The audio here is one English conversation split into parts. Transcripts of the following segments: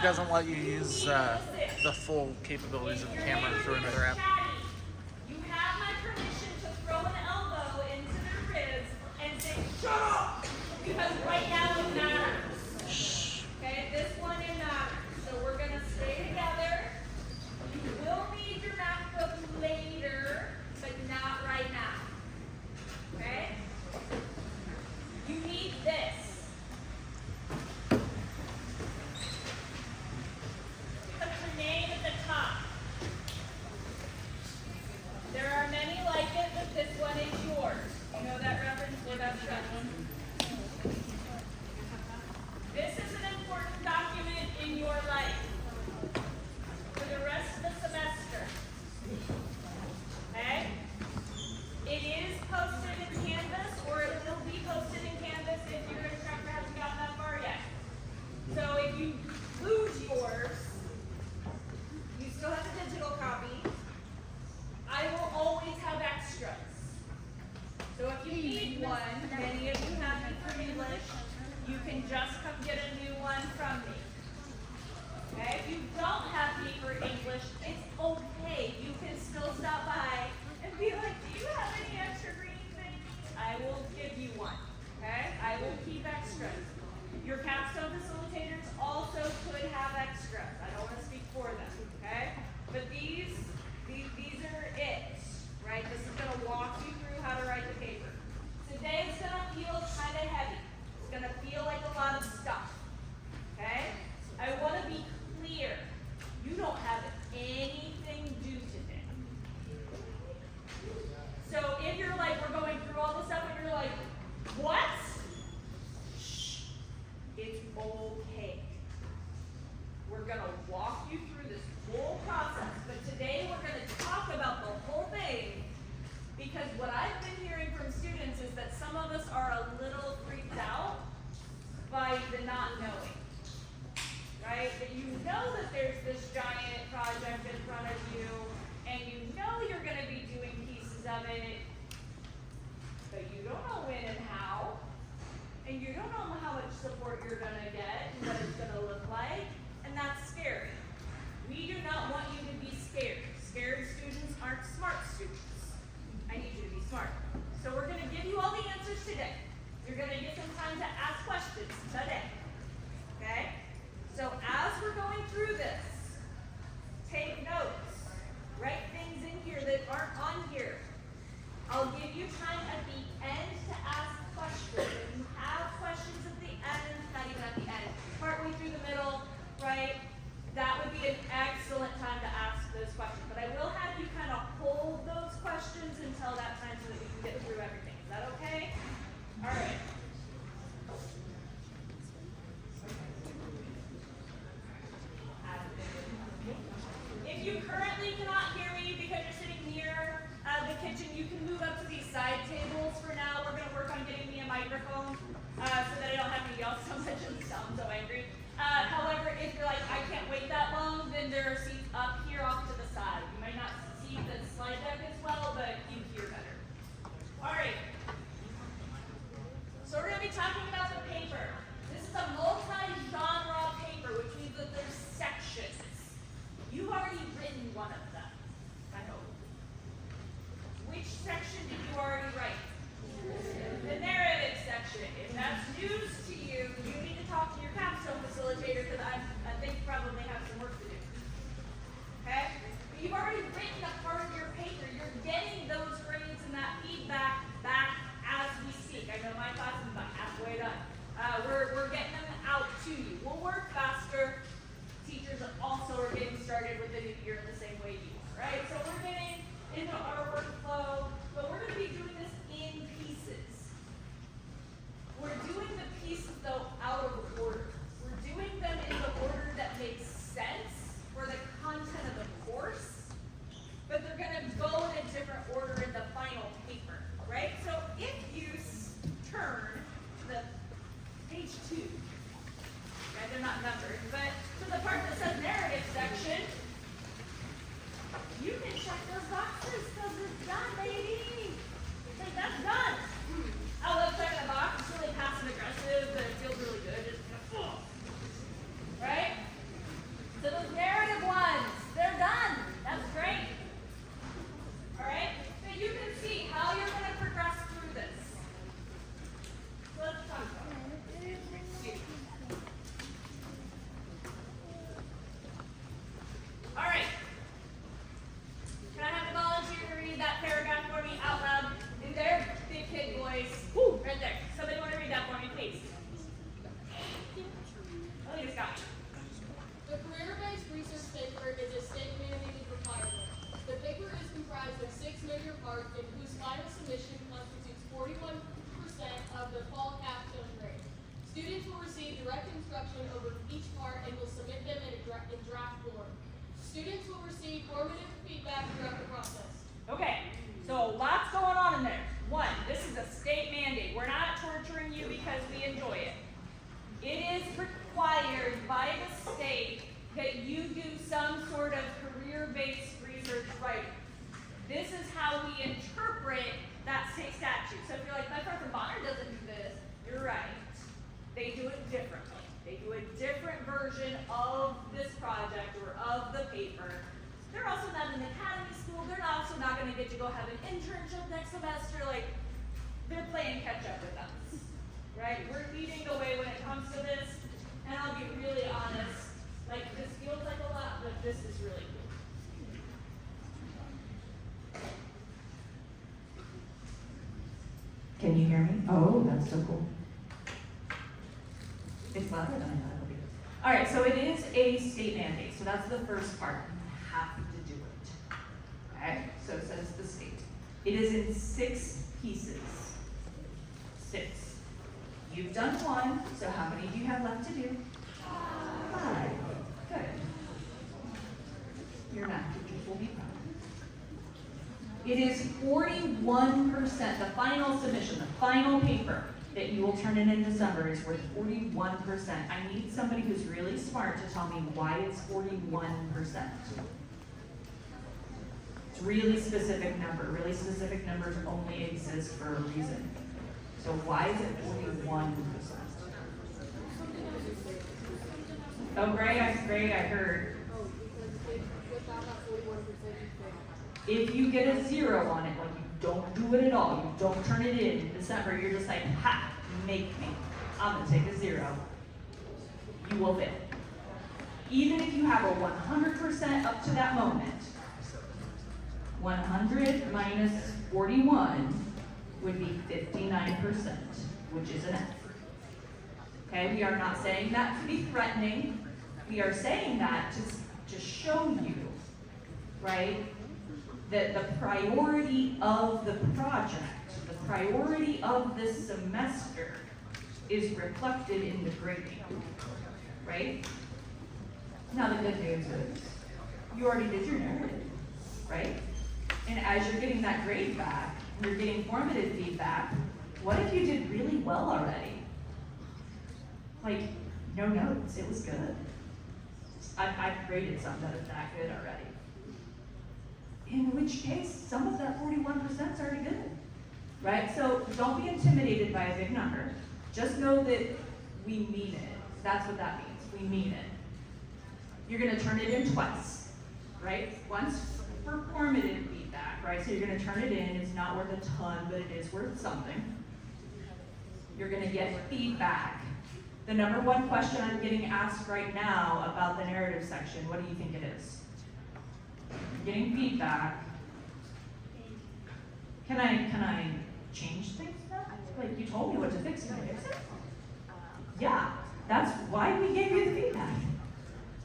doesn't let you use the full capabilities of the camera through another app. You have my permission to throw an elbow into their ribs and say, shut up! Because right now it matters. Okay, this one it matters. So we're going to stay together. You will need your MacBook later, but not right now. Okay? You need this. Put your name at the top. There are many like it, but this one is yours. You know that reference? What about that one? This is an important document in your life for the rest of the semester. Okay? It is posted in Canvas, or it will be posted in Canvas if your instructor hasn't gotten that far yet. So if you lose yours, you still have a digital copy. I will always have extras. So if you need one, many of you have me for English, you can just come get a new one from me. Okay? If you don't have me for English, it's okay. You can still stop by and be like, do you have any extra green things? I will give you one. Okay? I will keep extras. Your Capstone facilitators also could have extras. I don't want to speak for them. Okay? But these are it. Right? This is going to walk you through how to write the paper. Today it's going to feel kind of heavy. It's going to feel like a lot of stuff. Okay? I want to be clear. You don't have anything due today. So if you're like, we're going through all this stuff and you're like, what? Shh. It's okay. We're going to walk you through this whole process. But today we're going to talk about the whole thing, because what I've been hearing from students is that some of us are a little freaked out by the not knowing. Right? That you know that there's this giant project in front of you, and you know you're going to be doing pieces of it, but you don't know when and how, and you don't know how much support you're going to get and what it's going to look like, and that's scary. We do not want you to be scared. Scared students aren't smart students. I need you to be smart. So we're going to give you all the answers today. You're going to get some time to ask questions today. Okay? So as we're going through this, take notes. Write things in here that aren't on here. I'll give you time at the end to ask questions. If you have questions at the end, not even at the end, partway through the middle, right? That would be an excellent time to ask those questions. But I will have you kind of hold those questions until that time so that we can get through everything. Is that okay? All right. If you currently cannot hear me because you're sitting near the kitchen, you can move up to these side tables for now. We're going to work on getting me a microphone so that I don't have to yell so much and sound so angry. However, if you're like, I can't wait that long, then there are seats up here off to the side. You might not see the slide deck as well, but you hear better. All right. So we're going to be talking about the paper. This is a multi-genre paper, which means that there's sections. You've already written one of them, I hope. Which section did you already write? The narrative section. If that's news to you, you need to talk to your Capstone facilitator, because I think you probably have some work to do. Okay? But you've already written a part of your paper. You're over each part and will submit them in draft form. Students will receive formative feedback throughout the process. Okay, so lots going on in there. One, this is a state mandate. We're not torturing you because we enjoy it. It is required by the state that you do some sort of career-based research writing. This is how we interpret that state statute. So if you're like, Bedford Bonner doesn't do this, you're right. They do it differently. They do a different version of this project or of the paper. They're also not an academy school. They're also not going to get to go have an internship next semester. Like, they're playing catch up with us, right? We're leading the way when it comes to this. And I'll be really honest, like, this feels like a lot, but this is really cool. Can you hear me? Oh, that's so cool. It's louder than I thought it would be. All right, so it is a state mandate. So that's the first part. You have to do it. Okay, so it says the state. It is in 6 pieces. 6. You've done 1, so how many do you have left to do? 5. Good. Your math teachers will be proud. It is 41%, the final submission, the final paper that you will turn in December is worth 41%. I need somebody who's really smart to tell me why it's 41%. It's a really specific number. Really specific numbers only exist for a reason. So why is it 41%? Oh, Gray, I heard. Oh, because without that 41%, you fail. If you get a 0 on it, like you don't do it at all, you don't turn it in December, you're just like, ha, make me. I'm gonna take a 0. You will fail. Even if you have a 100% up to that moment, 100 minus 41 would be 59%, which is an F. Okay, we are not saying that to be threatening. We are saying that to show you, right, that the priority of the project, the priority of this semester is reflected in the grading, right? Now the good news is, you already did your narrative, right? And as you're getting that grade back, you're getting formative feedback, what if you did really well already? Like, no notes, it was good. I've graded some that are that good already. In which case, some of that 41% is already good, right? So don't be intimidated by a big number. Just know that we mean it. That's what that means, we mean it. You're gonna turn it in twice, right? Once for formative feedback, right? So you're gonna turn it in, it's not worth a ton, but it is worth something. You're gonna get feedback. The number 1 question I'm getting asked right now about the narrative section, what do you think it is? Getting feedback. Can I change things now? Like, you told me what to fix, can I fix it? Yeah, that's why we gave you the feedback,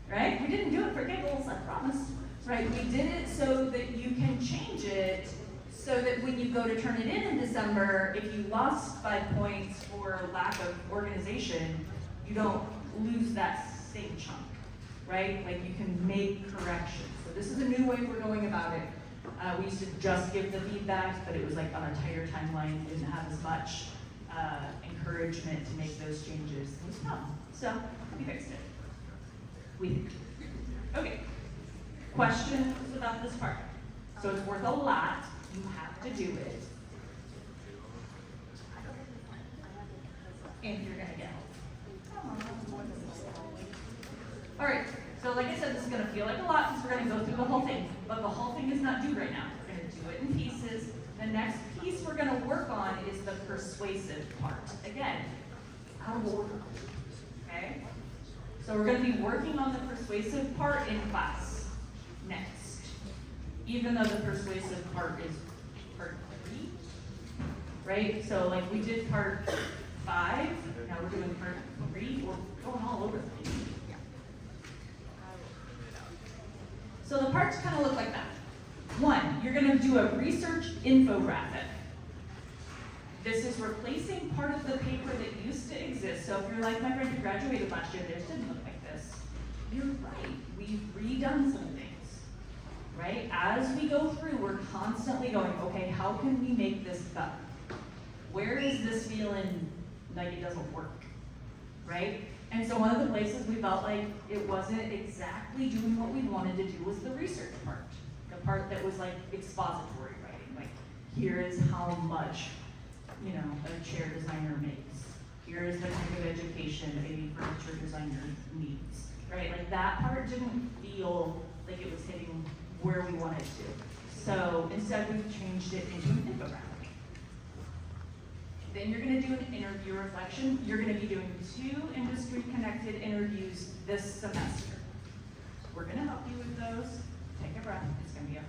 right? We didn't do it for giggles, I promise, right? We did it so that you can change it, so that when you go to turn it in December, if you lost 5 points for lack of organization, you don't lose that same chunk, right? Like, you can make corrections. So this is a new way we're going about it. We used to just give the feedback, but it was like on a tighter timeline. We didn't have as much encouragement to make those changes. It was fun. So we fixed it. Okay. Questions about this part? So it's worth a lot. You have to do it. And you're gonna get all right, so like I said, this is gonna feel like a lot because we're gonna go through the whole thing, but the whole thing is not due right now. We're gonna do it in pieces. The next piece we're gonna work on is the persuasive part. Again, out of order, okay? So we're gonna be working on the persuasive part in class next, even though the persuasive part is part 3, right? So like we did part 5, now we're doing part 3, we're going all over the place. So the parts kind of look like that. 1, you're gonna do a research infographic. This is replacing part of the paper that used used to exist. So if you're like my friend who graduated last year, theirs didn't look like this. You're right, we've redone some things, right? As we go through, we're constantly going, okay, how can we make this better? Where is this feeling like it doesn't work, right? And so one of the places we felt like it wasn't exactly doing what we wanted to do was the research part. The part that was like expository writing, like here is how much, you know, a chair designer makes. Here is the kind of education a furniture designer needs, right? Like that part didn't feel like it was hitting where we wanted to. So instead we've changed it into an infographic. Then you're gonna do an interview reflection. You're gonna be doing 2 industry-connected interviews this semester. We're gonna help you with those. Take a breath, it's gonna be okay.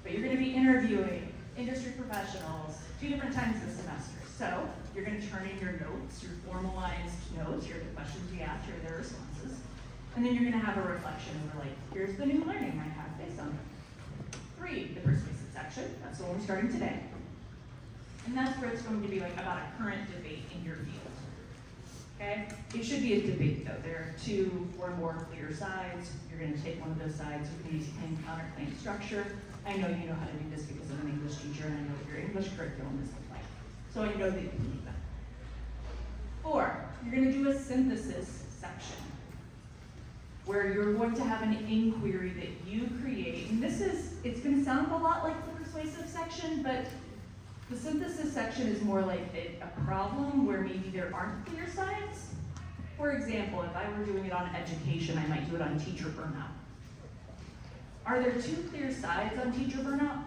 But you're gonna be interviewing industry professionals 2 different times this semester. So you're gonna turn in your notes, your formalized notes, here are the questions we asked, here are their responses. And then you're gonna have a reflection over like, here's the new learning I have based on it. 3, the persuasive section, that's the one we're starting today. And that's where it's going to be like about a current debate in your field. Okay? It should be a debate though. There are 2 or more clear sides. You're going to take one of those sides. You can use claim, counterclaim structure. I know you know how to do this because I'm an English teacher and I know what your English curriculum is like. So I know that you can do that. 4, you're going to do a synthesis section where you're going to have an inquiry that you create. And this is, it's going to sound a lot like the persuasive section, but the synthesis section is more like a problem where maybe there aren't clear sides. For example, if I were doing it on education, I might do it on teacher burnout. Are there 2 clear sides on teacher burnout?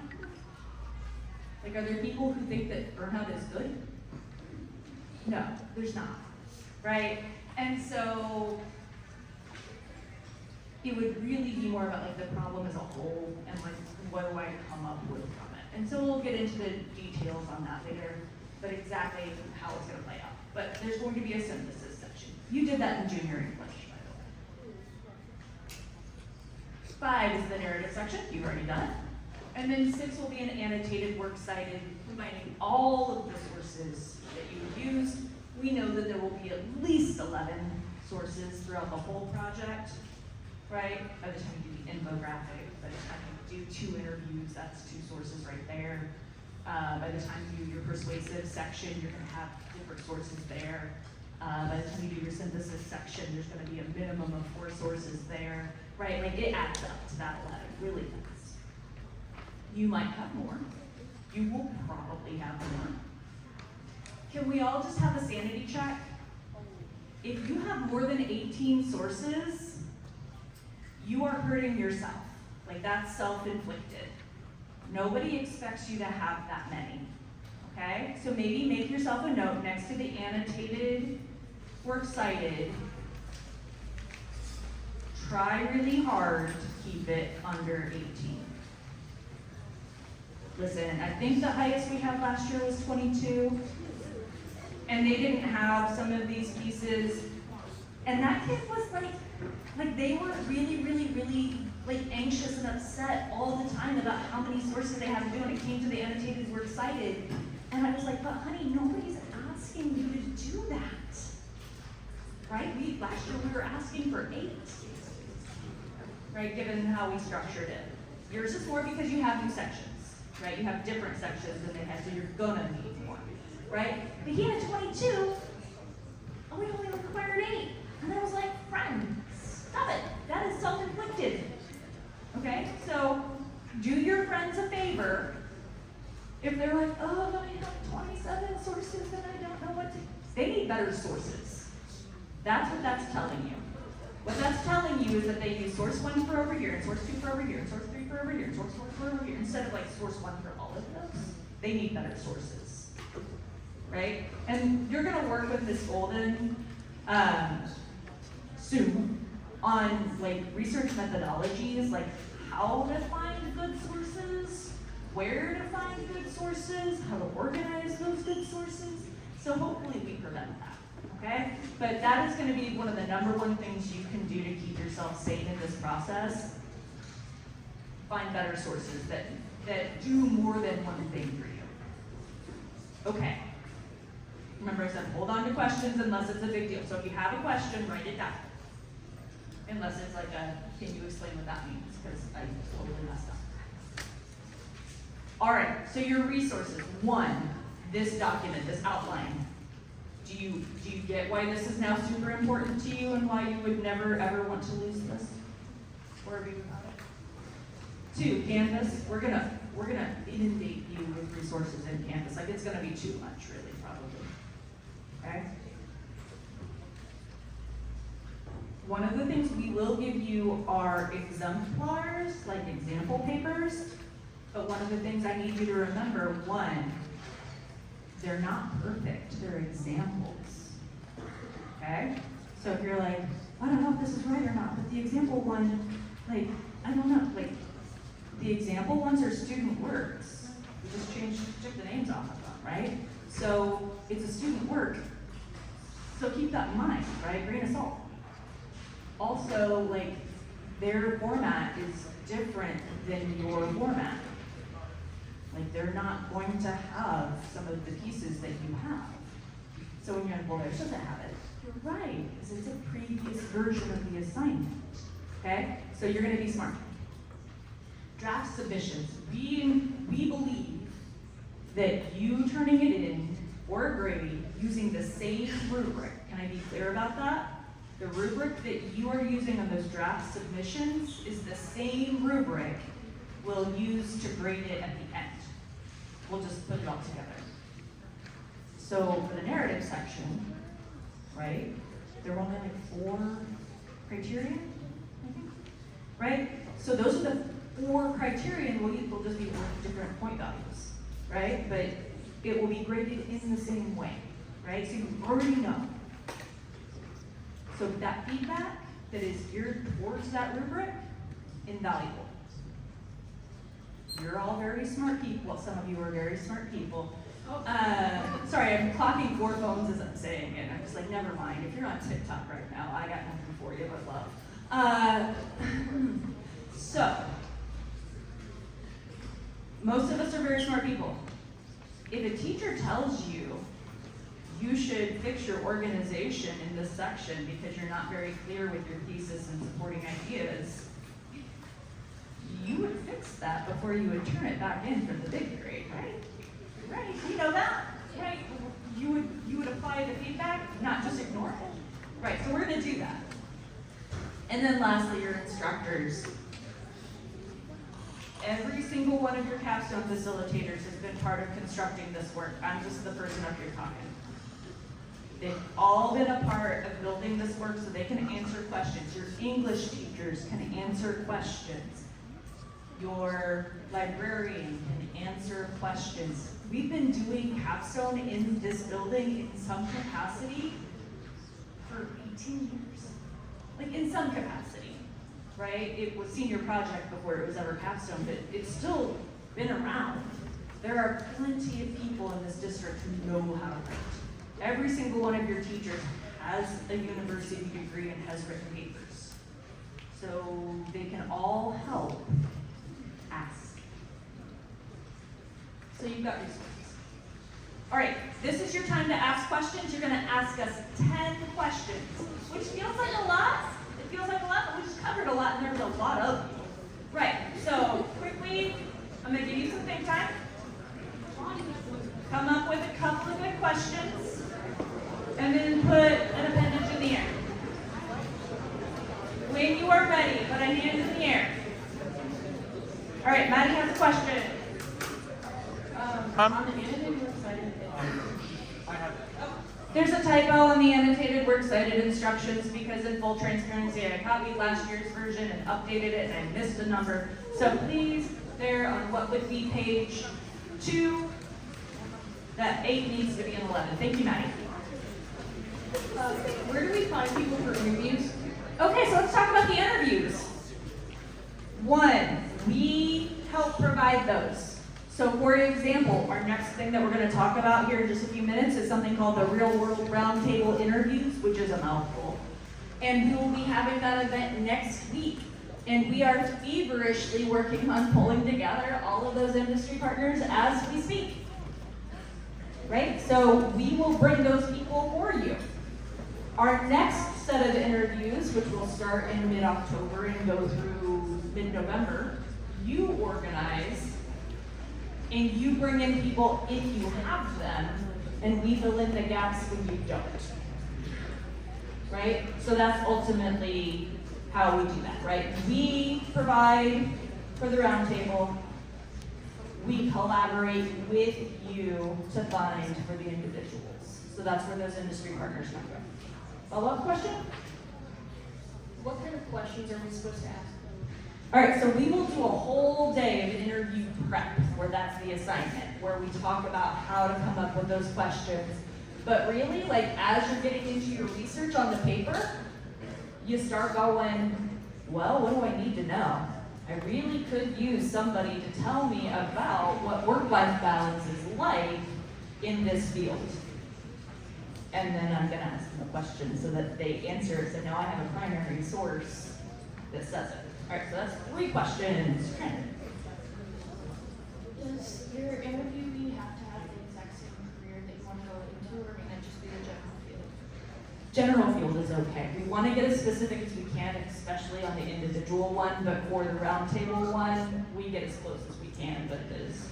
Like, are there people who think that burnout is good? No, there's not, right? And so it would really be more about like the problem as a whole and like what do I come up with from it. And so we'll get into the details on that later, but exactly how it's going to play out. But there's going to be a synthesis section. You did that in junior English, by the way. 5 is the narrative section. You've already done it. And then 6 will be an annotated, works cited, combining all of the sources that you used. We know that there will be at least 11 sources throughout the whole project, right? By the time you do the infographic, by the time you do 2 interviews, that's 2 sources right there. By the time you do your persuasive section, you're gonna have different sources there. By the time you do your synthesis section, there's gonna be a minimum of 4 sources there, right? Like it adds up to that 11 really fast. You might have more. You will probably have more. Can we all just have a sanity check? If you have more than 18 sources, you are hurting yourself. Like that's self-inflicted. Nobody expects you to have that many, okay? So maybe make yourself a note next to the annotated, works cited. Try really hard to keep it under 18. Listen, I think the highest we had last year was 22, and they didn't have some of these pieces, and that kid was like they were really like anxious and upset all the time about how many sources they had to do when it came to the annotated works cited. And I was like, but honey, nobody's asking you to do that. Right? Last year we were asking for 8. Right, given how we structured it. Yours is more because you have new sections. Right? You have different sections than they had, so you're gonna need more. Right? But he had 22, and we only required 8. And I was like, friend, stop it. That is self-inflicted. Okay, so do your friends a favor. If they're like, oh, but I have 27 sources and I don't know what to, they need better sources. That's what that's telling you. What that's telling you is that they use source 1 for over here, and source 2 for over here, and source 3 for over here, and source 4 for over here, instead of like source 1 for all of those. They need better sources, right? And you're gonna work with Ms. Golden soon on like research methodologies, like how to find good sources, where to find good sources, how to organize those good sources. So hopefully we prevent that, okay? But that is gonna be one of the number 1 things you can do to keep yourself sane in this process. Find better sources that do more than one thing for you. Okay. Remember I said hold on to questions unless it's a big deal. So if you have a question, write it down. Unless it's like a, can you explain what that means? Because I totally messed up. All right, so your resources. One, this document, this outline. Do you get why this is now super important to you and why you would never ever want to lose this? Or have you got it? Two, Canvas. We're gonna inundate you with resources in Canvas. Like it's gonna be too much, really, probably. Okay? One of the things we will give you are exemplars, like example papers. But one of the things I need you to remember, one, they're not perfect, they're examples. Okay? So if you're like, I don't know if this is right or not, but the example one, like, I don't know, like, the example ones are student works. We just took the names off of them, right? So it's a student work. So keep that in mind, right? Grain of salt. Also, like, their format is different than your format. Like, they're not going to have some of the pieces that you have. So when you're like, well, theirs doesn't have it, you're right, because it's a previous version of the assignment. Okay? So you're going to be smart. Draft submissions. We believe that you turning it in or grade using the same rubric. Can I be clear about that? The rubric that you are using on those draft submissions is the same rubric we'll use to grade it at the end. We'll just put it all together. So for the narrative section, right, there were only like 4 criteria, I think, right? So those are the 4 criteria, and we'll just be worth different point values, right? But it will be graded in the same way, right? So you already know. So that feedback that is geared towards that rubric, invaluable. You're all very smart people. Well, some of you are very smart people. Sorry, I'm clocking 4 phones as I'm saying it. I'm just like, never mind. If you're on TikTok right now, I got nothing for you but love. So, most of us are very smart people. If a teacher tells you you should fix your organization in this section because you're not very clear with your thesis and supporting ideas, you would fix that before you would turn it back in for the big grade, right? Right, you know that, right? You would apply the feedback, not just ignore it. Right, so we're gonna do that. And then lastly, your instructors. Every single one of your Capstone facilitators has been part of constructing this work. I'm just the person up here talking. They've all been a part of building this work so they can answer questions. Your English teachers can answer questions. Your librarian can answer questions. We've been doing Capstone in this building in some capacity for 18 years. Like in some capacity, right? It was senior project before it was ever Capstone, but it's still been around. There are plenty of people in this district who know how to write. Every single one of your teachers has a university degree and has written papers. So they can all help ask. So you've got resources. All right, this is your time to ask questions. You're gonna ask us 10 questions, which feels like a lot. It feels like a lot, but we just covered a lot and there was a lot of you. Right, so quickly, I'm gonna give you some think time. Come up with a couple of good questions, and then put an appendage in the air. When you are ready, put a hand in the air. All right, Maddie has a question. On the annotated works cited, there's a typo on the annotated works cited instructions because in full transparency, I copied last year's version and updated it and I missed a number. So please, there on what would be page 2, that 8 needs to be an 11. Thank you, Maddie. Where do we find people for interviews? Okay, so let's talk about the interviews. 1, we help provide those. So for example, our next thing that we're going to talk about here in just a few minutes is something called the Real World Roundtable Interviews, which is a mouthful. And we will be having that event next week. And we are feverishly working on pulling together all of those industry partners as we speak. right? So we will bring those people for you. Our next set of interviews, which will start in mid-October and go through mid-November, you organize and you bring in people if you have them, and we fill in the gaps when you don't. Right? So that's ultimately how we do that, right? We provide for the roundtable. We collaborate with you to find for the individuals. So that's where those industry partners come from. Follow-up question? What kind of questions are we supposed to ask? All right, so we will do a whole day of interview prep, where that's the assignment, where we talk about how to come up with those questions. But really, like, as you're getting into your research on the paper, you start going, well, what do I need to know? I really could use somebody to tell me about what work-life balance is like in this field. And then I'm gonna ask them a question so that they answer it, so now I have a primary source that says it. All right, so that's 3 questions. Does your interviewee have to have the exact same career that you want to go into, or can it just be the general field? General field is okay. We want to get as specific as we can, especially on the individual one, but for the roundtable one, we get as close as we can, but it is.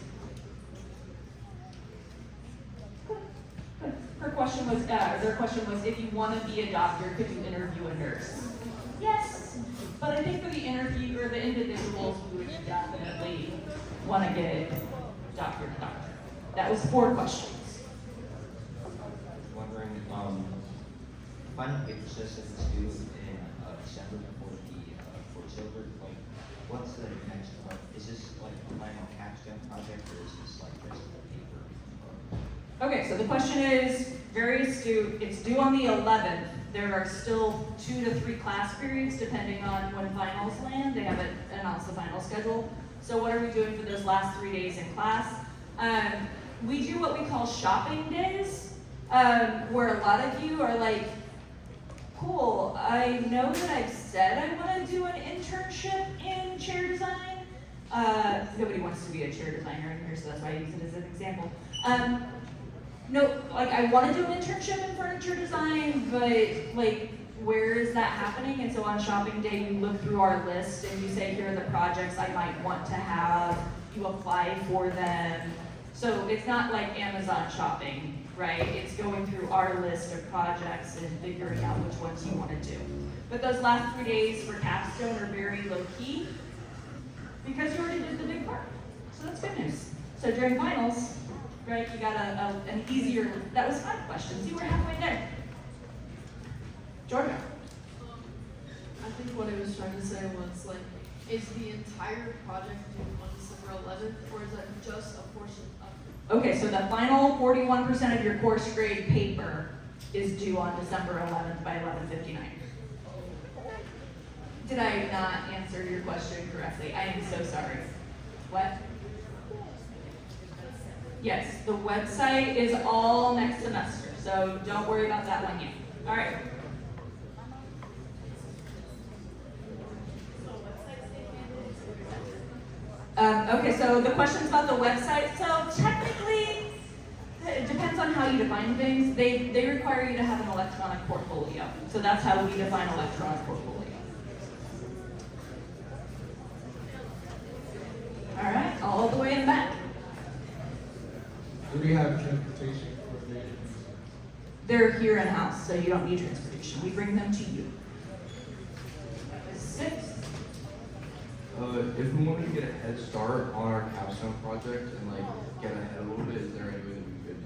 Her question was, their question was, if you want to be a doctor, could you interview a nurse? Yes, but I think for the interview or the individuals, we would definitely want to get doctor to doctor. That was 4 questions. I was wondering, final paper system is due in December before the voiceover. Like, what's the next part? Is this like a final capstone project, or is this like just a paper? Okay, so the question is very astute. It's due on the 11th. There are still 2 to 3 class periods depending on when finals land. They haven't announced the final schedule. So what are we doing for those last 3 days in class? We do what we call shopping days, where a lot of you are like, cool, I know that I've said I want to do an internship in chair design. Nobody wants to be a chair designer in here, so that's why I use it as an example. No, like I want to do an internship in furniture design, but like, where is that happening? And so on shopping day, you look through our list and you say, here are the projects I might want to have. You apply for them. So it's not like Amazon shopping, right? It's going through our list of projects and figuring out which ones you want to do. But those last 3 days for Capstone are very low key because you already did the big part. So that's good news. So during finals, right, you got an easier, that was 5 questions. You were halfway there. Georgia. I think what I was trying to say was like, is the entire project due on December 11th, or is that just a portion of it? Okay, so the final 41% of your course grade paper is due on December 11th by 11:59. Did I not answer your question correctly? I am so sorry. What? Yes, the website is all next semester, so don't worry about that one yet. All right. Okay, so the question's about the website. So technically, it depends on how you define things. They require you to have an electronic portfolio. So that's how we define electronic portfolio. All right, all the way in the back. Do we have transportation for the They're here in-house, so you don't need transportation. We bring them to you. 6. If we wanted to get a head start on our capstone project and like get ahead a little bit, is there any way that we could?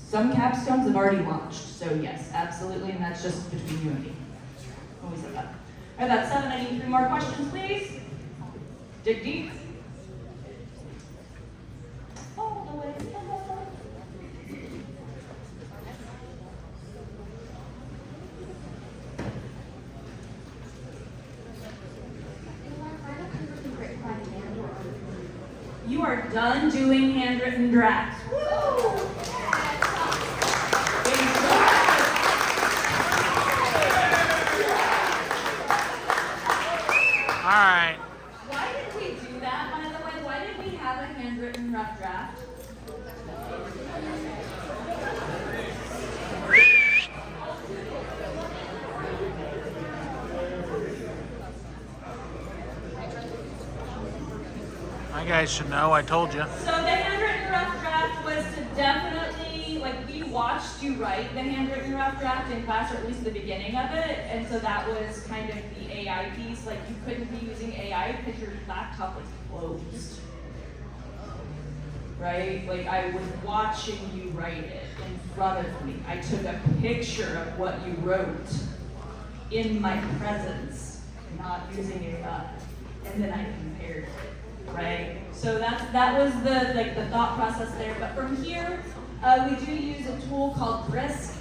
Some capstones have already launched, so yes, absolutely, and that's just between you and me. Always said that. All right, that's 7. I need 3 more questions, please. Dig deep. All the way up. You are done doing handwritten drafts. Woo! All right. Why did we do that, by the way? Why did we have a handwritten rough draft? My guys should know. I told you. So the handwritten rough draft was to definitely, like, we watched you write the handwritten rough draft in class, or at least the beginning of it, and so that was kind of the AI piece. Like, you couldn't be using AI because your laptop was closed. Right? Like, I was watching you write it in front of me. I took a picture of what you wrote in my presence, not using AI, and then I compared it. Right? So that was the thought process there. But from here, we do use a tool called Brisk,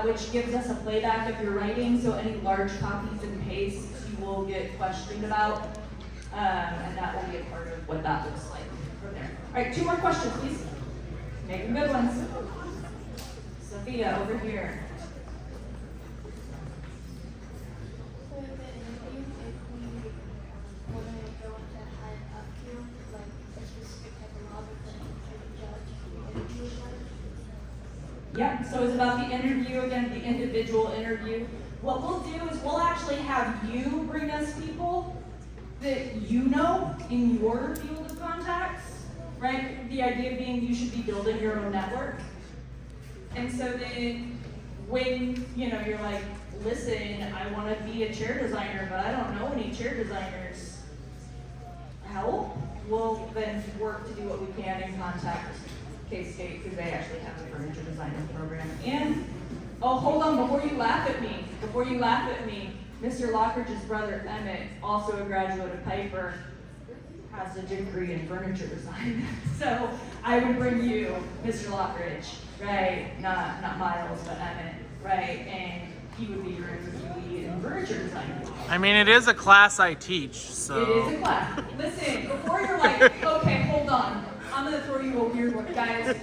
which gives us a playback of your writing. So any large copies and pastes you will get questioned about, and that will be a part of what that looks like from there. All right, 2 more questions, please. Make them good ones. Sophia, over here. Yeah, so it's about the interview, again, the individual interview. What we'll do is we'll actually have you bring us people that you know in your field of contacts, right? The idea being you should be building your own network. And so then when, you're like, listen, I want to be a chair designer, but I don't know any chair designers. Help? We'll then work to do what we can in contact K-State, because they actually have a furniture designer program. And, oh, hold on, before you laugh at me, Mr. Lockridge's brother, Emmett, also a graduate of Piper, has a degree in furniture design. So I would bring you Mr. Lockridge, right? Not Miles, but Emmett, right? And he would be your interviewee in furniture design. I mean, it is a class I teach, so. It is a class. Listen, before you're like, okay, hold on. I'm gonna throw you a weird one, guys.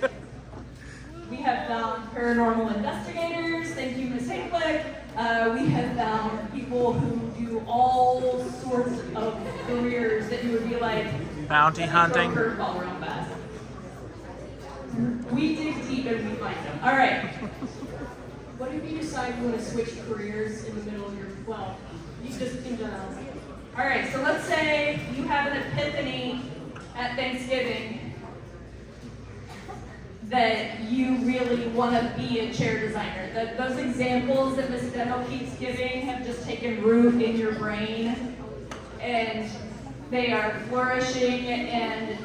We have found paranormal investigators. Thank you, Ms. Hayflick. We have found people who do all sorts of careers that you would be like, Bounty hunting. throw a curveball real fast. We dig deep and we find them. All right. What if you decide you want to switch careers in the middle of your, you just in general? All right. So let's say you have an epiphany at Thanksgiving that you really want to be a chair designer. Those examples that Ms. Demo keeps giving have just taken root in your brain, and they are flourishing, and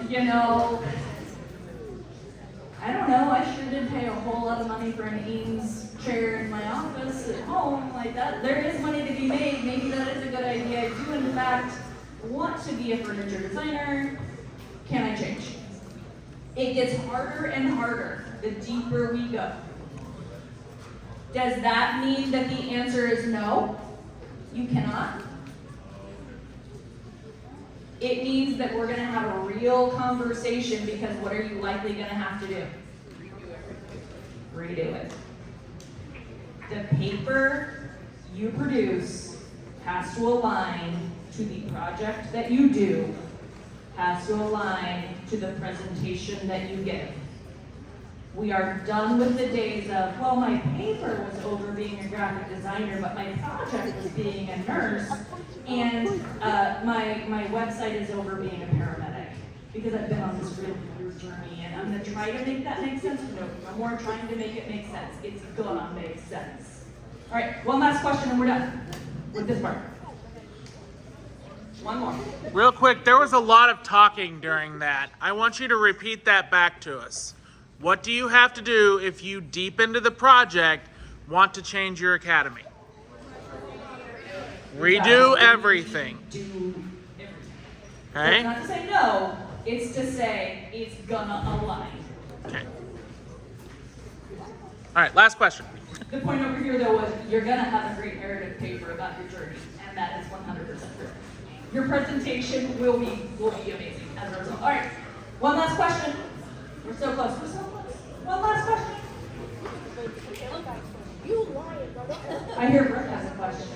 I don't know, I sure did pay a whole lot of money for an Eames chair in my office at home, like that. There is money to be made. Maybe that is a good idea. I do, in fact, want to be a furniture designer. Can I change? It gets harder and harder the deeper we go. Does that mean that the answer is no? You cannot? It means that we're going to have a real conversation, because what are you likely going to have to do? Redo it. The paper you produce has to align to the project that you do, has to align to the presentation that you give. We are done with the days of, well, my paper was over being a graphic designer, but my project was being a nurse, and my website is over being a paramedic, because I've been on this real weird journey, and I'm gonna try to make that make sense. No, I'm more trying to make it make sense. It's gonna make sense. All right, one last question and we're done with this part. One more. Real quick, there was a lot of talking during that. I want you to repeat that back to us. What do you have to do if you, deep into the project, want to change your academy? Redo everything. Do everything. Okay? It's not to say no, it's to say it's gonna align. Okay. All right, last question. The point over here, though, was you're gonna have a great narrative paper about your journey, and that is 100% true. Your presentation will be amazing as a result. All right, one last question. We're so close. One last question. I hear Brooke has a question.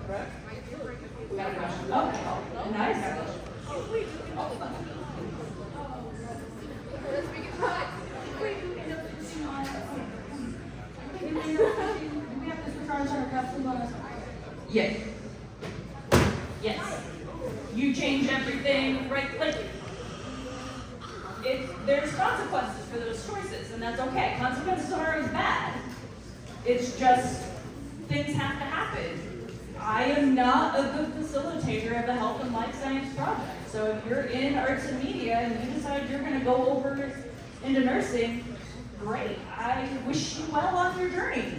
Brooke? We got a question. Oh, nice. Do we have this regarding our Capstone bonus? Yes. Yes. you change everything, right? Like, there's consequences for those choices, and that's okay. Consequences aren't always bad. It's just things have to happen. I am not a good facilitator of a health and life science project. So if you're in arts and media and you decide you're going to go over into nursing, great. I wish you well on your journey.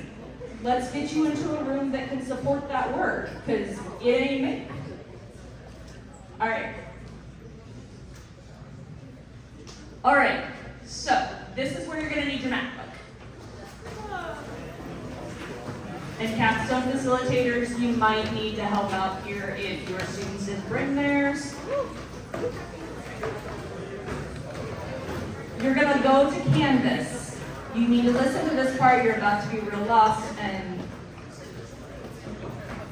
Let's get you into a room that can support that work, because it ain't me. All right. All right, so this is where you're gonna need your MacBook. And Capstone facilitators, you might need to help out here if your students didn't bring theirs. You're gonna go to Canvas. You need to listen to this part, you're about to be real lost, and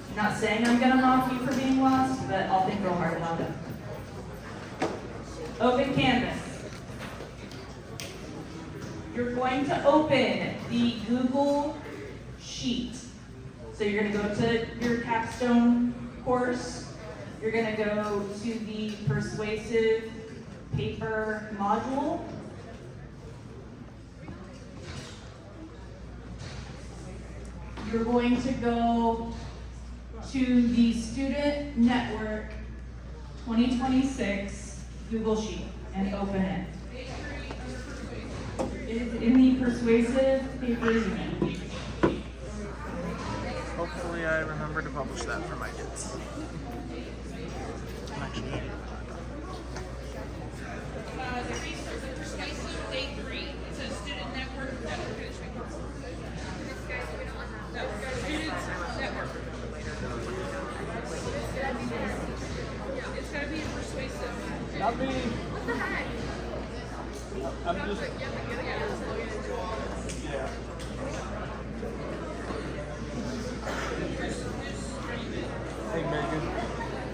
I'm not saying I'm gonna mock you for being lost, but I'll think real hard about it. Open Canvas. You're going to open the Google Sheet. So you're going to go to your Capstone course. You're going to go to the persuasive paper module. You're going to go to the Student Network 2026 Google Sheet and open it. It is in the persuasive paper unit. Hopefully I remember to publish that for my kids. I'm actually eating. The persuasive day 3. It says student network. No, students network. It's gotta be a persuasive. Not me. What the heck? I'm just. Yeah. Hey,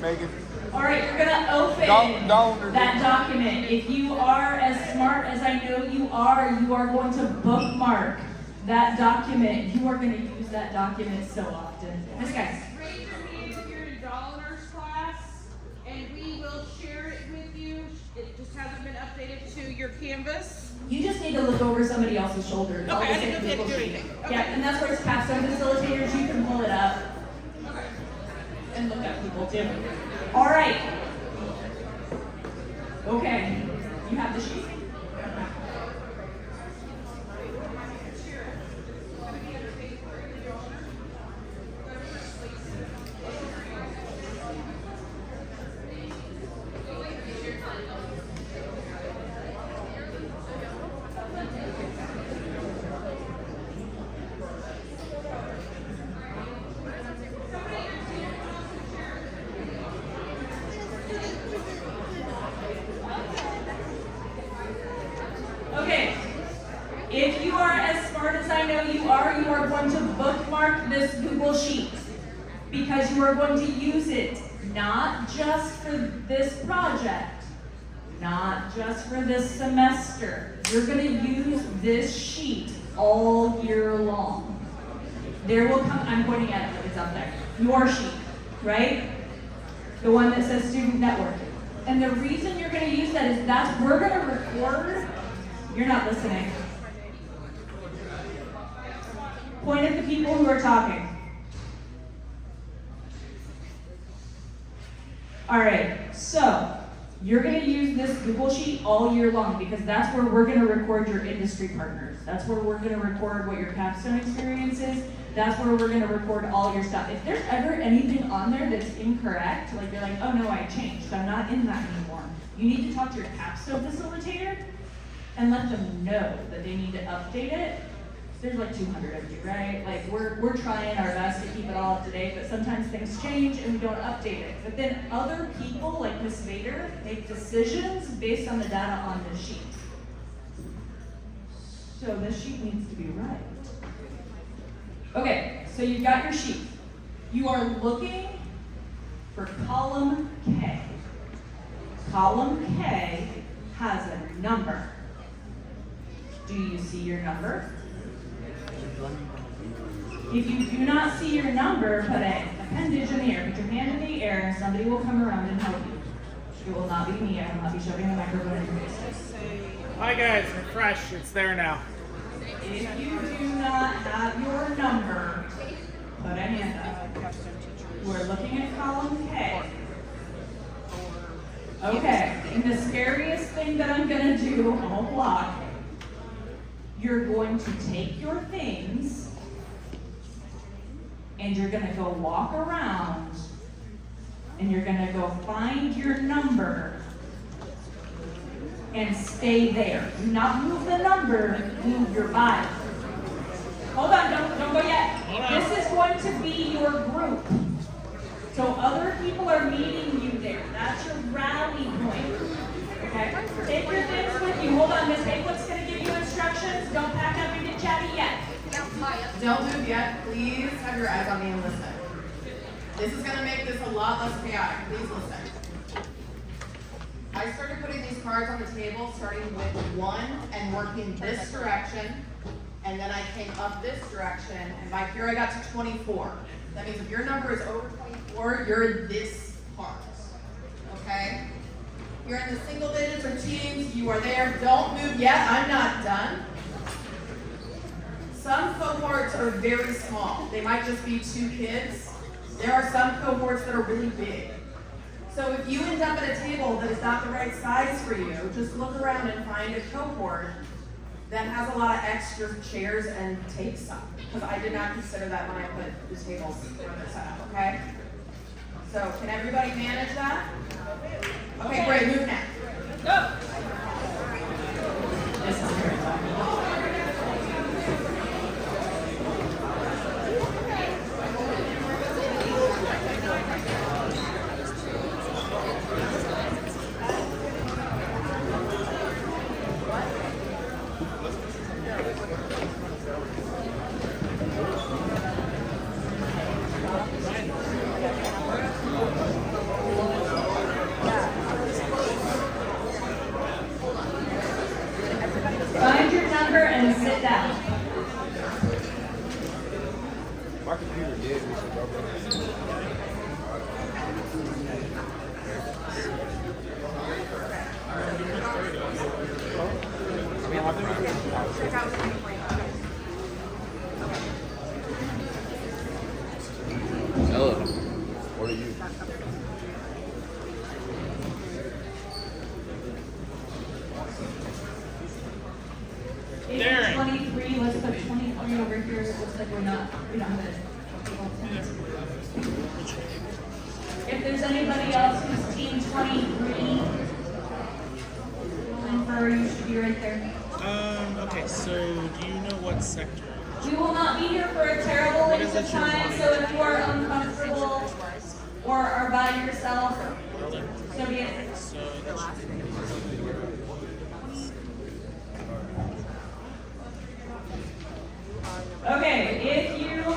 Megan. All right, you're gonna open Don't. that document. If you are as smart as I know you are going to bookmark that document. You are gonna use that document so often. This guy. Raise your hand if you're in a dollars class, and we will share it with you. It just hasn't been updated to your Canvas. You just need to look over somebody else's shoulder. Okay, I didn't know if you had to do anything. Okay. Yeah, and that's where it's Capstone facilitators. You can pull it up Okay. and look at people too. All right. Okay. You have the sheet. Okay. If you are as smart as I know you are going to bookmark this Google Sheet because you are going to use it not just for this project, not just for this semester. You're going to use this sheet all year long. There will come, I'm pointing at it, it's up there, your sheet, right? The one that says Student Network. And the reason you're going to use that is we're going to record. You're not listening. Point at the people who are talking. All right, so you're going to use this Google Sheet all year long because that's where we're going to record your industry partners. That's where we're going to record what your Capstone experience is. That's where we're going to record all your stuff. If there's ever anything on there that's incorrect, like you're like, oh no, I changed, I'm not in that anymore. You need to talk to your Capstone facilitator and let them know that they need to update it. There's like 200 of you, right? Like we're trying our best to keep it all up to date, but sometimes things change and we don't update it. But then other people, like Ms. Vader, make decisions based on the data on this sheet. So this sheet needs to be right. Okay, so you've got your sheet. You are looking for column K. Column K has a number. Do you see your number? If you do not see your number, put an appendage in the air. Put your hand in the air and somebody will come around and help you. It will not be me. I will not be shoving the microphone in your face. Hi guys, refresh. It's there now. If you do not have your number, put a hand up. We're looking at column K. Okay, and the scariest thing that I'm gonna do on a block, you're going to take your things and you're gonna go walk around and you're gonna go find your number and stay there. Do not move the number, move your body. Hold on, don't go yet. This is going to be your group. So other people are meeting you there. That's your rally point. Okay? Take your things with you. Hold on, Miss Haywood's gonna give you instructions. Don't pack up and get chatty yet. Don't move yet. Please have your eyes on me and listen. This is gonna make this a lot less chaotic. Please listen. I started putting these cards on the table, starting with 1 and working this direction, and then I came up this direction, and by here I got to 24. That means if your number is over 24, you're this part, okay? You're in the single digits or teams, you are there. Don't move yet, I'm not done. Some cohorts are very small. They might just be 2 kids. There are some cohorts that are really big. So if you end up at a table that is not the right size for you, just look around and find a cohort that has a lot of extra chairs and take some. Because I did not consider that when I put the tables where they're set up, okay? So can everybody manage that? Okay, great, move now. Go! This is very fun. Find your number and sit down. My computer dead. We should go back. Hello. What are you? It's 23, let's put 23 over here, so it looks like we don't have it. If there's anybody else who's team 23, Linfer, you should be right there. Okay, so do you know what sector? We will not be here for a terrible length of time, so if you are uncomfortable or are by yourself, so be it. So that should be Okay, if you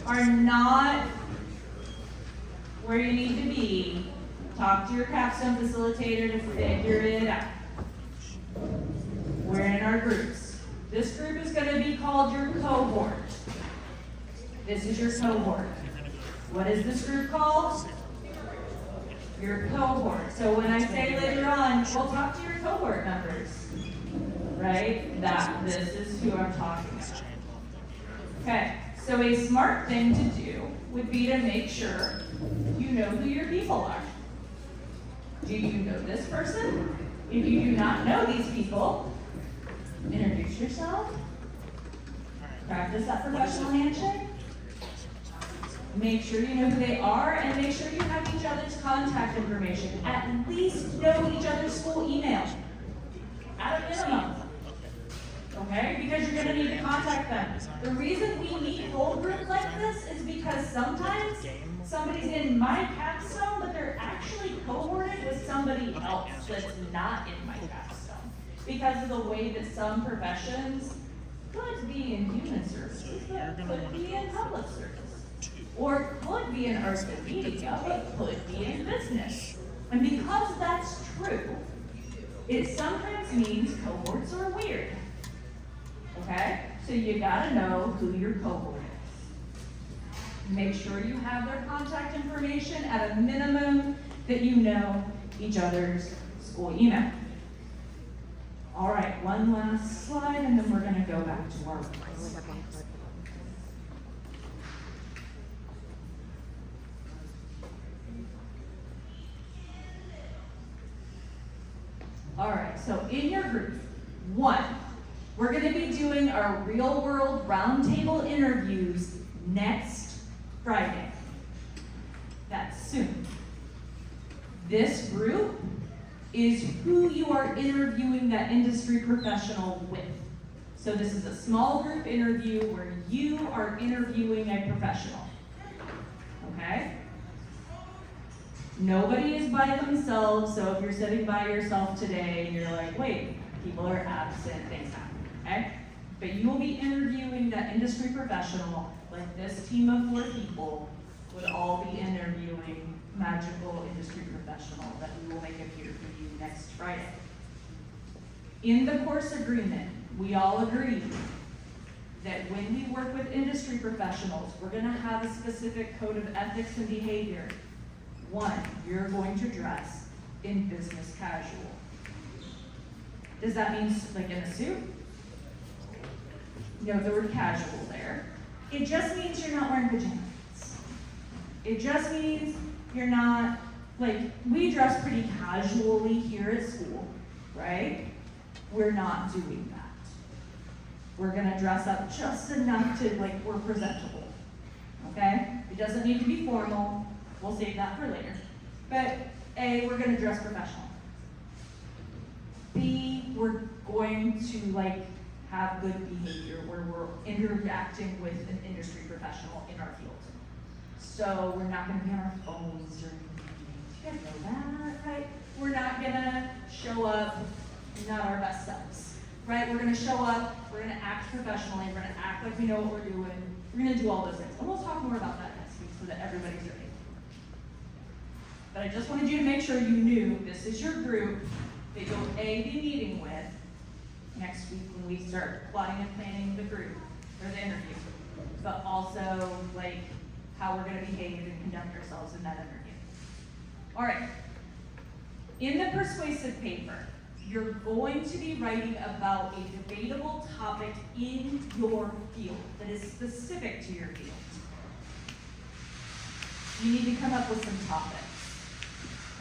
are not where you need to be, talk to your Capstone facilitator to figure it out. We're in our groups. This group is going to be called your cohort. This is your cohort. What is this group called? Your cohort. So when I say later on, we'll talk to your cohort numbers. Right? This is who I'm talking about. Okay, so a smart thing to do would be to make sure you know who your people are. Do you know this person? If you do not know these people, introduce yourself. Practice that professional handshake. Make sure you know who they are and make sure you have each other's contact information. At least know each other's school email. At a minimum. Okay? Because you're going to need to contact them. The reason we meet whole group like this is because sometimes somebody's in my capstone, but they're actually cohorted with somebody else that's not in my capstone. Because of the way that some professions could be in human services, but could be in public service. Or could be in arts and media, but could be in business. And because that's true, it sometimes means cohorts are weird. Okay? So you gotta know who your cohort is. Make sure you have their contact information. At a minimum, that you know each other's school email. All right, one last slide, and then we're gonna go back to our slides. All right, so in your group, one, we're gonna be doing our real world roundtable interviews next Friday. That's soon. This group is who you are interviewing that industry professional with. So this is a small group interview where you are interviewing a professional. Okay? Nobody is by themselves, so if you're sitting by yourself today and you're like, wait, people are absent, things happen, okay? But you will be interviewing that industry professional, like this team of 4 people would all be interviewing magical industry professional that we will make appear for you next Friday. In the course agreement, we all agreed that when we work with industry professionals, we're gonna have a specific code of ethics and behavior. 1, you're going to dress in business casual. Does that mean like in a suit? You know the word casual there. It just means you're not wearing pajamas. It just means you're not, like, we dress pretty casually here at school, right? We're not doing that. We're gonna dress up just enough to, like, we're presentable, okay? It doesn't need to be formal. We'll save that for later. But A, we're gonna dress professional. B, we're going to like have good behavior where we're interacting with an industry professional in our field. So we're not gonna be on our phones or anything. You guys know that, right? We're not gonna show up not our best selves, right? We're gonna show up, we're gonna act professionally, we're gonna act like we know what we're doing. We're gonna do all those things. And we'll talk more about that next week so that everybody's ready. But I just wanted you to make sure you knew this is your group that you'll A, be meeting with next week when we start plotting and planning the group or the interview, but also like how we're gonna behave and conduct ourselves in that interview. All right, in the persuasive paper, you're going to be writing about a debatable topic in your field that is specific to your field. You need to come up with some topics.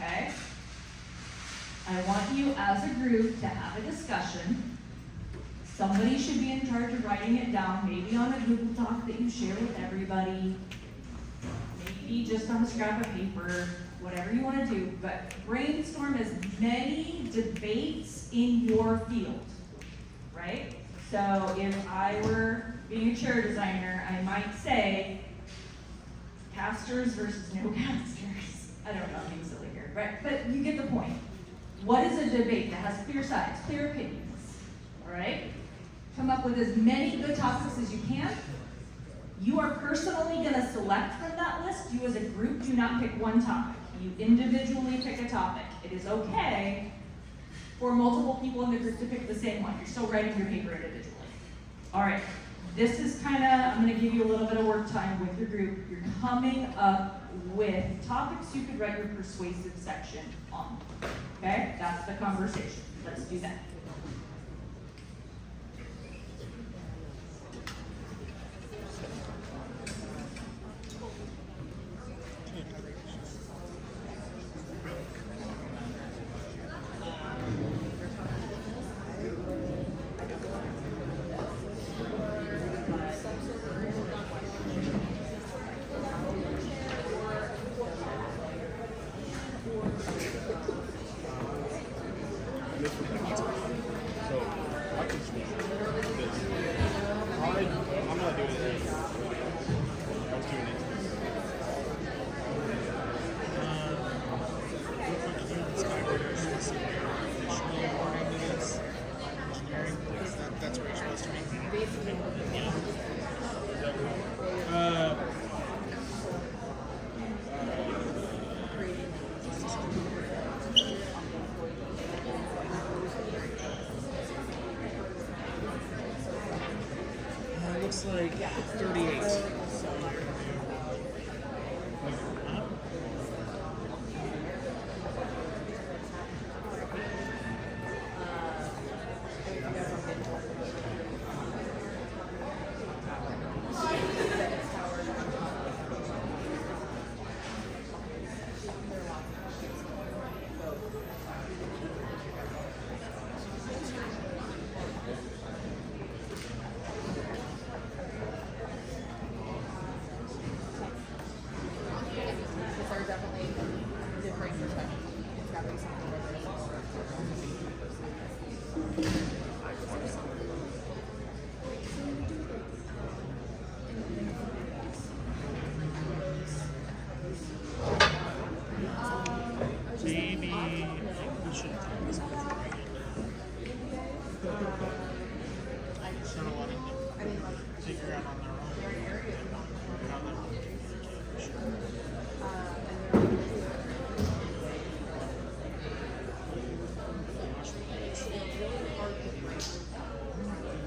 Okay? I want you as a group to have a discussion. Somebody should be in charge of writing it down, maybe on a Google Doc that you share with everybody, maybe just on a scrap of paper, whatever you want to do, but brainstorm as many debates in your field, right? So if I were being a chair designer, I might say casters versus no casters. I don't know, being silly here, right? But you get the point. What is a debate that has clear sides, clear opinions, all right? Come up with as many good topics as you can. You are personally gonna select from that list. You as a group do not pick one topic. You individually pick a topic. It is okay for multiple people in the group to pick the same one. You're still writing your paper individually. All right, this is kind of, I'm gonna give you a little bit of work time with your group. You're coming up with topics you could write your persuasive section on. Okay, that's the conversation. Let's do that.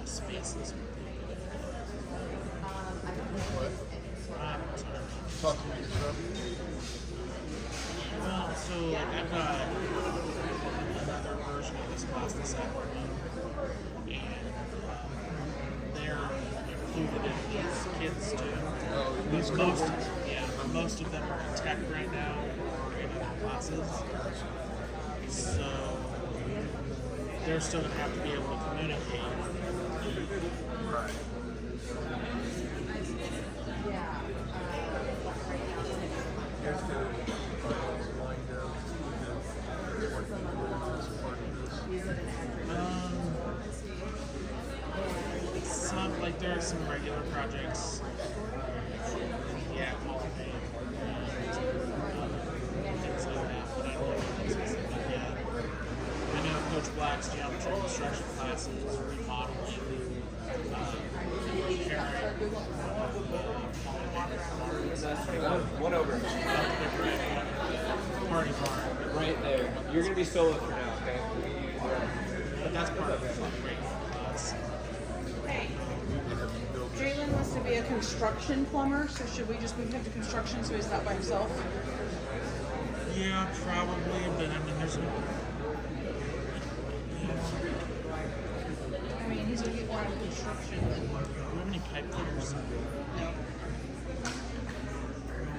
Spaces. Talk to me, sir. Well, so like I've got another version of this class this afternoon, and they're included in these kids too. Oh, these Most, yeah, most of them are in tech right now or in other classes. So they're still gonna have to be able to communicate. Right. Here's the lined up students working with as part of this. Some like there are some regular projects. Yeah, cultivate and things like that, but I don't know anything specific yet. I know Coach Black's geometry construction classes, remodeling, One over. party barn. Right there. You're gonna be solo for now, okay? But that's part of the regular class. Hey, Jalen wants to be a construction plumber, so should we just move him to construction so he's not by himself? Yeah, probably, but I mean, there's no. I mean, he's gonna get more out of construction than. Do you have any pipe fitters?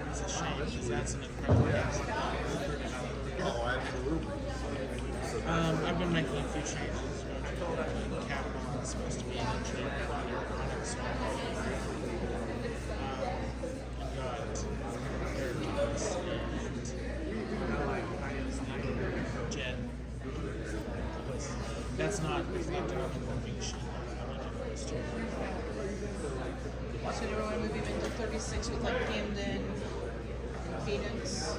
It's a shame because that's an incredible accident. Oh, absolutely. I've been making a few changes. Capstone is supposed to be an engineering project, so I've got aerodynamics and Jen. That's not reflected on the moving sheet. I went to those two. So do we want to move him into 36 with like Camden, Phoenix?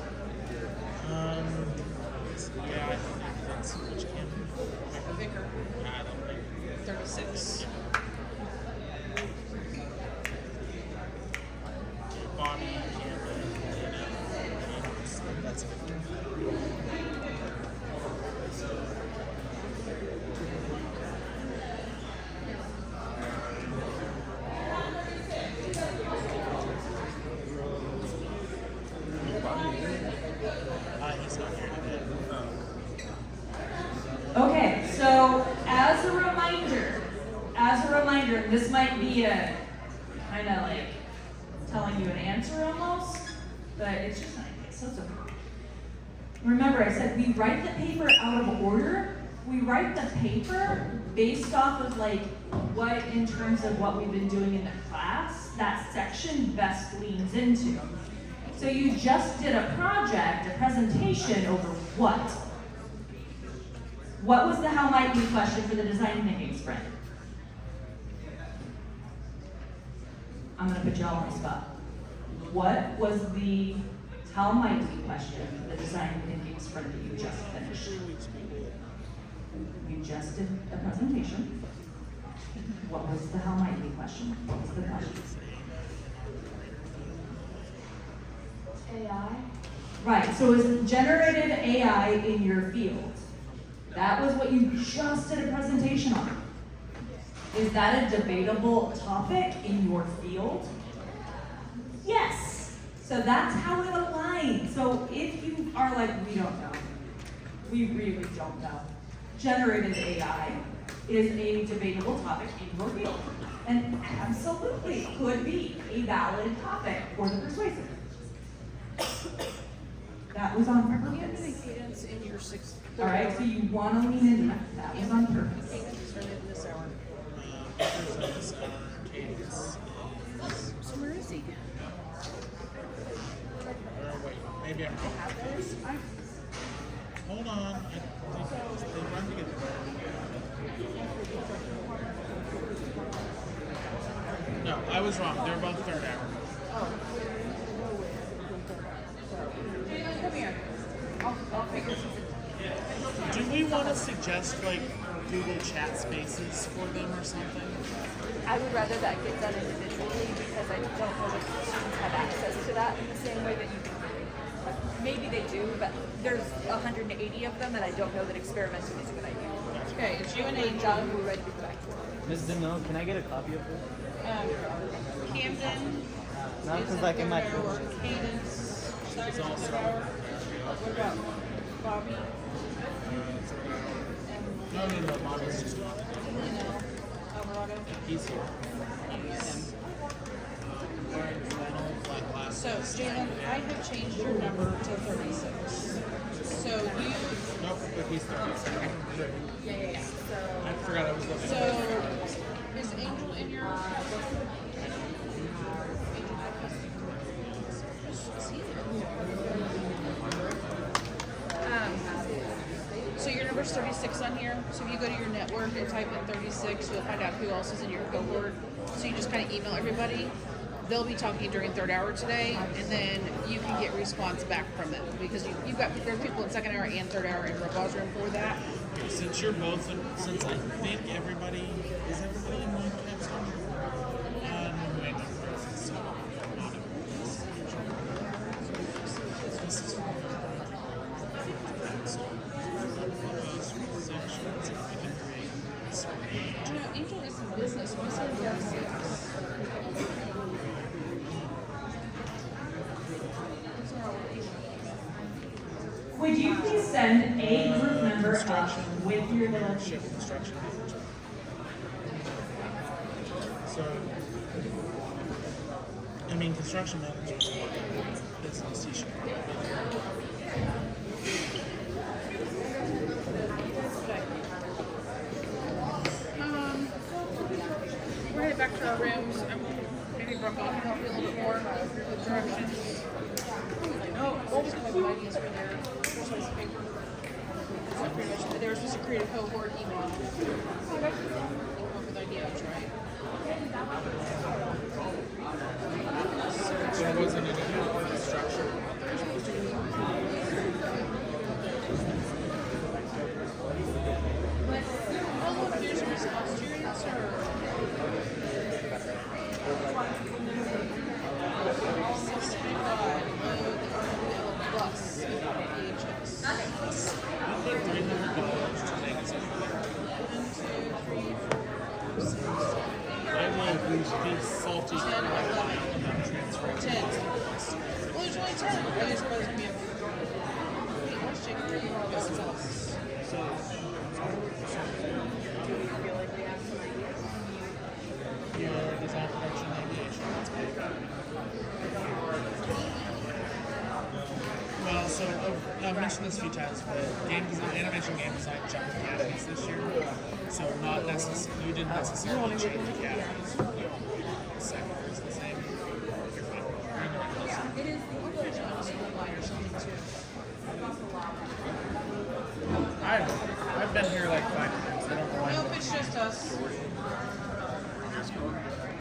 Yeah, I think that's which can. Vicar, I don't think. 36. Bobby, Campbell, that's it. He's not here today. Okay, so as a reminder, and this might be a kind of like telling you an answer almost, but it's just not so it's okay. Remember, I said we write the paper out of order. We write the paper based off of like what, in terms of what we've been doing in the class, that section best leans into. So you just did a project, a presentation over what? What was the how might we question for the design thinking sprint? I'm gonna put y'all on the spot. What was the how might we question for the design thinking sprint that you just finished? You just did a presentation. What was the how might we question? What was the question? AI? Right, so it was generative AI in your field. That was what you just did a presentation on. Is that a debatable topic in your field? Yes. So that's how it aligns. So if you are like, we don't know, we really don't know, generative AI is a debatable topic in your field. And absolutely could be a valid topic for the persuasive. That was on purpose. Cadence in your 6th. All right, so you want to lean into that. That was on purpose. Cadence started in this hour. Cadence is. So where is he? Or wait, maybe I'm wrong. Hold on. I think they run together. No, I was wrong. They're both third hour. Jalen, come here. I'll figure something. Do we want to suggest like Google Chat Spaces for them or something? I would rather that get done individually because I don't know that students have access to that in the same way that you can. Maybe they do, but there's 180 of them, and I don't know that experimenting is a good idea. Okay, it's you and We're Angel. done, we're ready to go back to work. Ms. Dino, can I get a copy of this? Camden. No, is because at like in my third hour. Cadence. Second to third hour. What about Bobby? No, no, Bobby's just not. Lino. Alvarado. He's here. Wearing flannel, black glasses. So, Jalen, I have changed your number to 36. So you, Nope, but he's 30. yeah. I forgot I was looking. So, is Angel in your? So your number's 36 on here. So if you go to your network and type in 36, you'll find out who else is in your cohort. So you just kind of email everybody. They'll be talking during third hour today, and then you can get response back from them because you've got there are people in second hour and third hour in Robot's room for that. Since you're both, since I think everybody is everybody in the capstone. Wait, so not this is sections I can create. You know, Angel is in business. What's her job? Would you please send a group member up with your little Ship construction manager. So, I mean, construction manager is business issue. We're headed back to our rooms. Maybe Brooke can help you a little bit more with directions. Oh, just come up with ideas for their first piece of paper. So pretty much, they were supposed to create a cohort email. Come up with ideas, right? So there wasn't any structure of what they're supposed to do. Oh, look, there's a response to your answer. I put $300 to take it somewhere. I will be salty for a while and then transfer it to 10. us. Well, there's only 10. I guess there's going to be a... Wait, where's Jake? Where are you all this else? Your design production aviation, that's big. Well, so I've mentioned this a few times, but game design, animation game design jumped academies this year. So not necessarily, you didn't necessarily change academies. The sector is the same. You're fine. It is the English online or something too. I've been here like 5 times. I don't know why. Nope, it's just us.